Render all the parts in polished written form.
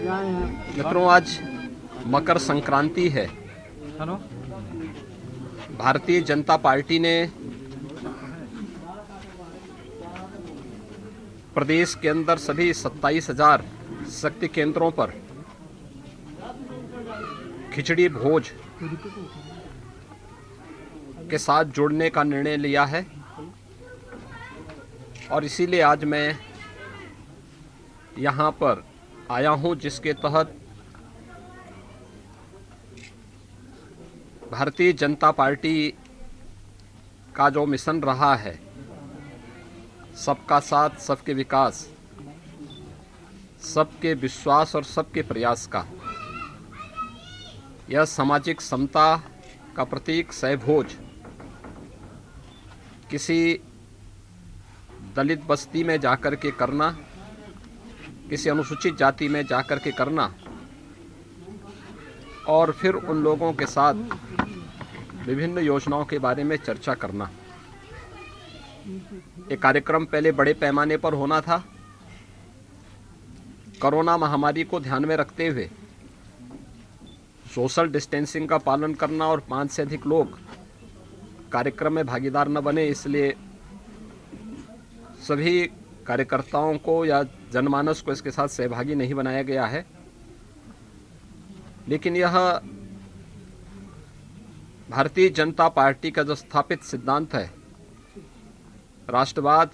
मित्रों, आज मकर संक्रांति है। भारतीय जनता पार्टी ने प्रदेश के अंदर सभी 27,000 शक्ति केंद्रों पर खिचड़ी भोज के साथ जोड़ने का निर्णय लिया है और इसीलिए आज मैं यहाँ पर आया हूँ, जिसके तहत भारतीय जनता पार्टी का जो मिशन रहा है, सबका साथ सबके विकास, सबके विश्वास और सबके प्रयास का, यह सामाजिक समता का प्रतीक सहभोज किसी दलित बस्ती में जाकर के करना, किसी अनुसूचित जाति में जाकर के करना और फिर उन लोगों के साथ विभिन्न योजनाओं के बारे में चर्चा करना। ये कार्यक्रम पहले बड़े पैमाने पर होना था। कोरोना महामारी को ध्यान में रखते हुए सोशल डिस्टेंसिंग का पालन करना और 5 से अधिक लोग कार्यक्रम में भागीदार न बने, इसलिए सभी कार्यकर्ताओं को या जनमानस को इसके साथ सहभागी नहीं बनाया गया है। लेकिन यह भारतीय जनता पार्टी का जो स्थापित सिद्धांत है, राष्ट्रवाद,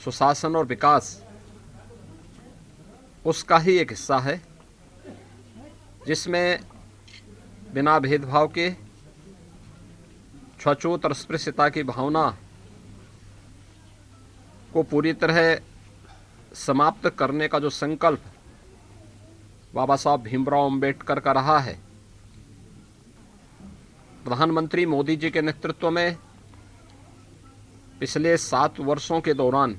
सुशासन और विकास, उसका ही एक हिस्सा है, जिसमें बिना भेदभाव के छूत और अस्पृश्यता की भावना को पूरी तरह समाप्त करने का जो संकल्प बाबा साहब भीमराव अंबेडकर का रहा है, प्रधानमंत्री मोदी जी के नेतृत्व में पिछले 7 वर्षों के दौरान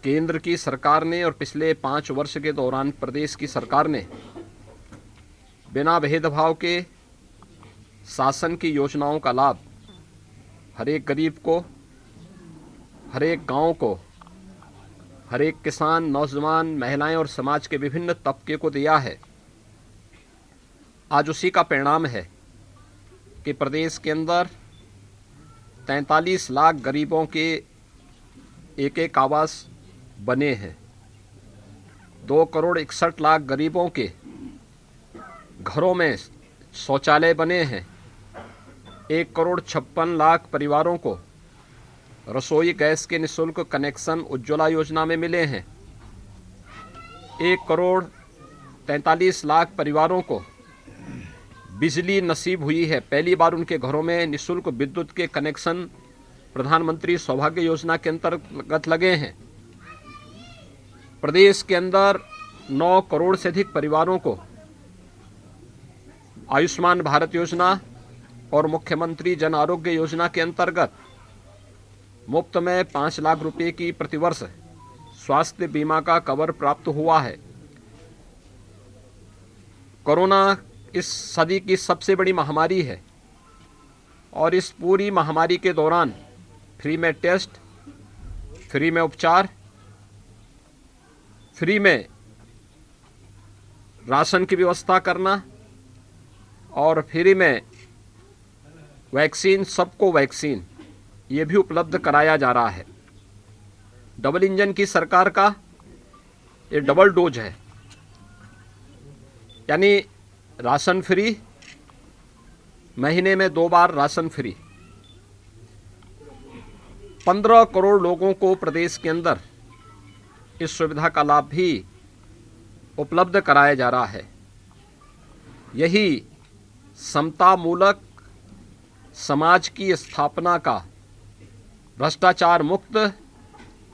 केंद्र की सरकार ने और पिछले 5 वर्ष के दौरान प्रदेश की सरकार ने बिना भेदभाव के शासन की योजनाओं का लाभ हर एक गरीब को, हर एक गांव को, हर एक किसान, नौजवान, महिलाएं और समाज के विभिन्न तबके को दिया है। आज उसी का परिणाम है कि प्रदेश के अंदर 43 लाख गरीबों के एक आवास बने हैं। 2 करोड़ 61 लाख गरीबों के घरों में शौचालय बने हैं। 1 करोड़ 56 लाख परिवारों को रसोई गैस के निःशुल्क कनेक्शन उज्ज्वला योजना में मिले हैं। 1 करोड़ 43 लाख परिवारों को बिजली नसीब हुई है। पहली बार उनके घरों में निःशुल्क विद्युत के कनेक्शन प्रधानमंत्री सौभाग्य योजना के अंतर्गत लगे हैं। प्रदेश के अंदर 9 करोड़ से अधिक परिवारों को आयुष्मान भारत योजना और मुख्यमंत्री जन आरोग्य योजना के अंतर्गत मुफ्त में 5 लाख रुपए की प्रतिवर्ष स्वास्थ्य बीमा का कवर प्राप्त हुआ है। कोरोना इस सदी की सबसे बड़ी महामारी है और इस पूरी महामारी के दौरान फ्री में टेस्ट, फ्री में उपचार, फ्री में राशन की व्यवस्था करना और फ्री में वैक्सीन, सबको वैक्सीन, ये भी उपलब्ध कराया जा रहा है। डबल इंजन की सरकार का ये डबल डोज है, यानी राशन फ्री, महीने में 2 बार राशन फ्री। 15 करोड़ लोगों को प्रदेश के अंदर इस सुविधा का लाभ भी उपलब्ध कराया जा रहा है। यही समता मूलक समाज की स्थापना का, भ्रष्टाचार मुक्त,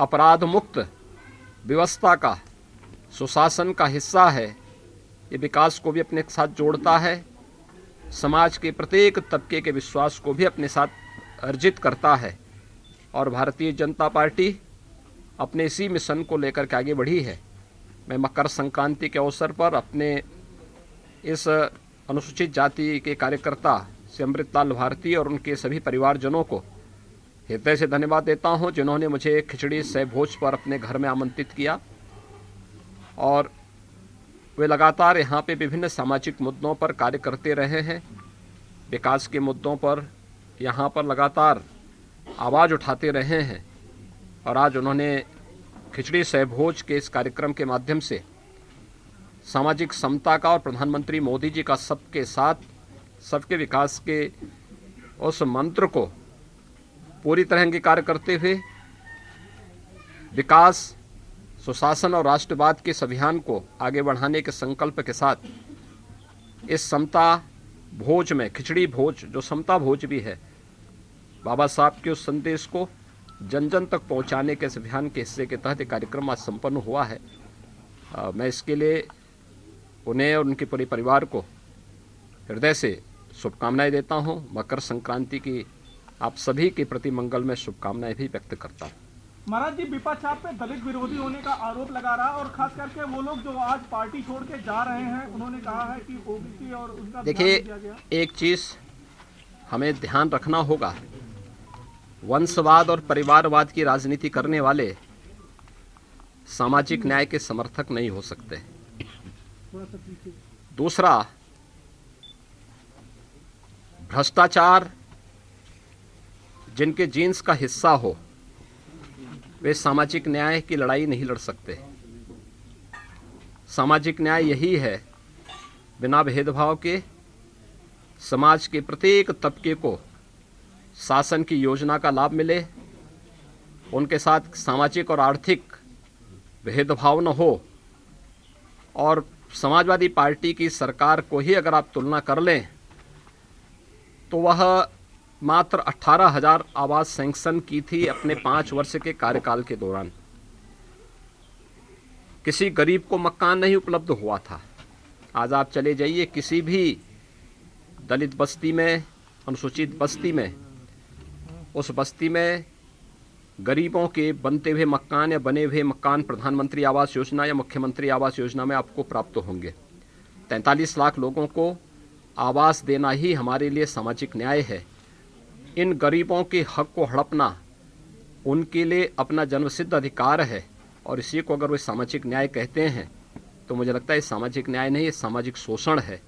अपराध मुक्त व्यवस्था का, सुशासन का हिस्सा है। ये विकास को भी अपने साथ जोड़ता है, समाज के प्रत्येक तबके के विश्वास को भी अपने साथ अर्जित करता है और भारतीय जनता पार्टी अपने इसी मिशन को लेकर के आगे बढ़ी है। मैं मकर संक्रांति के अवसर पर अपने इस अनुसूचित जाति के कार्यकर्ता श्री अमृतलाल भारती और उनके सभी परिवारजनों को हृदय से धन्यवाद देता हूं, जिन्होंने मुझे खिचड़ी सहभोज पर अपने घर में आमंत्रित किया। और वे लगातार यहाँ पे विभिन्न सामाजिक मुद्दों पर कार्य करते रहे हैं। विकास के मुद्दों पर यहाँ पर लगातार आवाज़ उठाते रहे हैं और आज उन्होंने खिचड़ी सहभोज के इस कार्यक्रम के माध्यम से सामाजिक समता का और प्रधानमंत्री मोदी जी का सबके साथ सबके विकास के उस मंत्र को पूरी तरह अंगीकार करते हुए विकास, सुशासन और राष्ट्रवाद के इस अभियान को आगे बढ़ाने के संकल्प के साथ इस समता भोज में, खिचड़ी भोज जो समता भोज भी है, बाबा साहब के उस संदेश को जन जन तक पहुंचाने के इस अभियान के हिस्से के तहत एक कार्यक्रम आज संपन्न हुआ है। मैं इसके लिए उन्हें और उनके पूरे परिवार को हृदय से शुभकामनाएं देता हूं। मकर संक्रांति की आप सभी के प्रति मंगल में शुभकामनाएं भी व्यक्त करता हूं। महाराज जी, विपक्ष आप पे दलित विरोधी होने का आरोप लगा रहा है और खास करके वो लोग जो आज पार्टी छोड़ के जा रहे हैं, उन्होंने कहा है कि ओबीसी और उनका देखिए, एक चीज हमें ध्यान रखना होगा, वंशवाद और परिवारवाद की राजनीति करने वाले सामाजिक न्याय के समर्थक नहीं हो सकते। दूसरा, भ्रष्टाचार जिनके जीन्स का हिस्सा हो वे सामाजिक न्याय की लड़ाई नहीं लड़ सकते। सामाजिक न्याय यही है, बिना भेदभाव के समाज के प्रत्येक तबके को शासन की योजना का लाभ मिले, उनके साथ सामाजिक और आर्थिक भेदभाव न हो। और समाजवादी पार्टी की सरकार को ही अगर आप तुलना कर लें तो वह मात्र 18,000 आवास सैंक्शन की थी अपने 5 वर्ष के कार्यकाल के दौरान। किसी गरीब को मकान नहीं उपलब्ध हुआ था। आज आप चले जाइए किसी भी दलित बस्ती में, अनुसूचित बस्ती में, उस बस्ती में गरीबों के बनते हुए मकान या बने हुए मकान प्रधानमंत्री आवास योजना या मुख्यमंत्री आवास योजना में आपको प्राप्त होंगे। 43 लाख लोगों को आवास देना ही हमारे लिए सामाजिक न्याय है। इन गरीबों के हक को हड़पना उनके लिए अपना जन्मसिद्ध अधिकार है और इसी को अगर वे सामाजिक न्याय कहते हैं तो मुझे लगता है सामाजिक न्याय नहीं, ये सामाजिक शोषण है।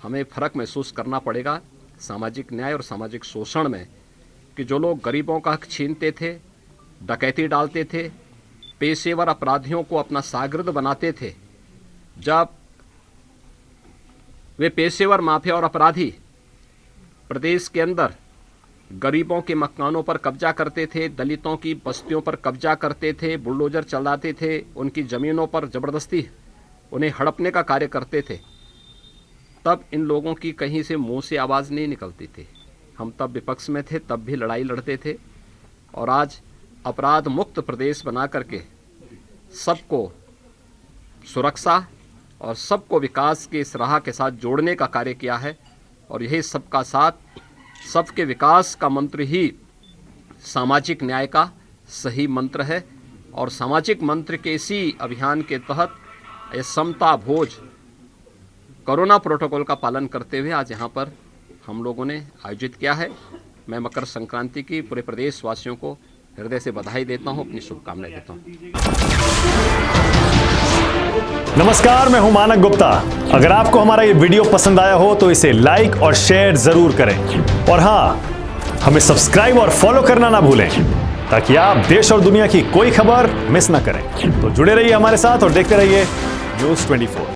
हमें फ़र्क महसूस करना पड़ेगा सामाजिक न्याय और सामाजिक शोषण में, कि जो लोग गरीबों का हक छीनते थे, डकैती डालते थे, पेशेवर अपराधियों को अपना शागिर्द बनाते थे, जब वे पेशेवर माफिया और अपराधी प्रदेश के अंदर गरीबों के मकानों पर कब्जा करते थे, दलितों की बस्तियों पर कब्जा करते थे, बुलडोजर चलाते थे, उनकी ज़मीनों पर ज़बरदस्ती उन्हें हड़पने का कार्य करते थे, तब इन लोगों की कहीं से मुंह से आवाज़ नहीं निकलती थी। हम तब विपक्ष में थे, तब भी लड़ाई लड़ते थे। और आज अपराध मुक्त प्रदेश बना करके सबको सुरक्षा और सबको विकास के इस राह के साथ जोड़ने का कार्य किया है। और यही सबका साथ, सबके विकास का मंत्र ही सामाजिक न्याय का सही मंत्र है। और सामाजिक मंत्र के इसी अभियान के तहत ये समता भोज कोरोना प्रोटोकॉल का पालन करते हुए आज यहाँ पर हम लोगों ने आयोजित किया है। मैं मकर संक्रांति की पूरे प्रदेश वासियों को हृदय से बधाई देता हूँ, अपनी शुभकामनाएं देता हूँ। नमस्कार, मैं हूं मानक गुप्ता। अगर आपको हमारा ये वीडियो पसंद आया हो तो इसे लाइक और शेयर जरूर करें। और हाँ, हमें सब्सक्राइब और फॉलो करना ना भूलें ताकि आप देश और दुनिया की कोई खबर मिस ना करें। तो जुड़े रहिए हमारे साथ और देखते रहिए News 24।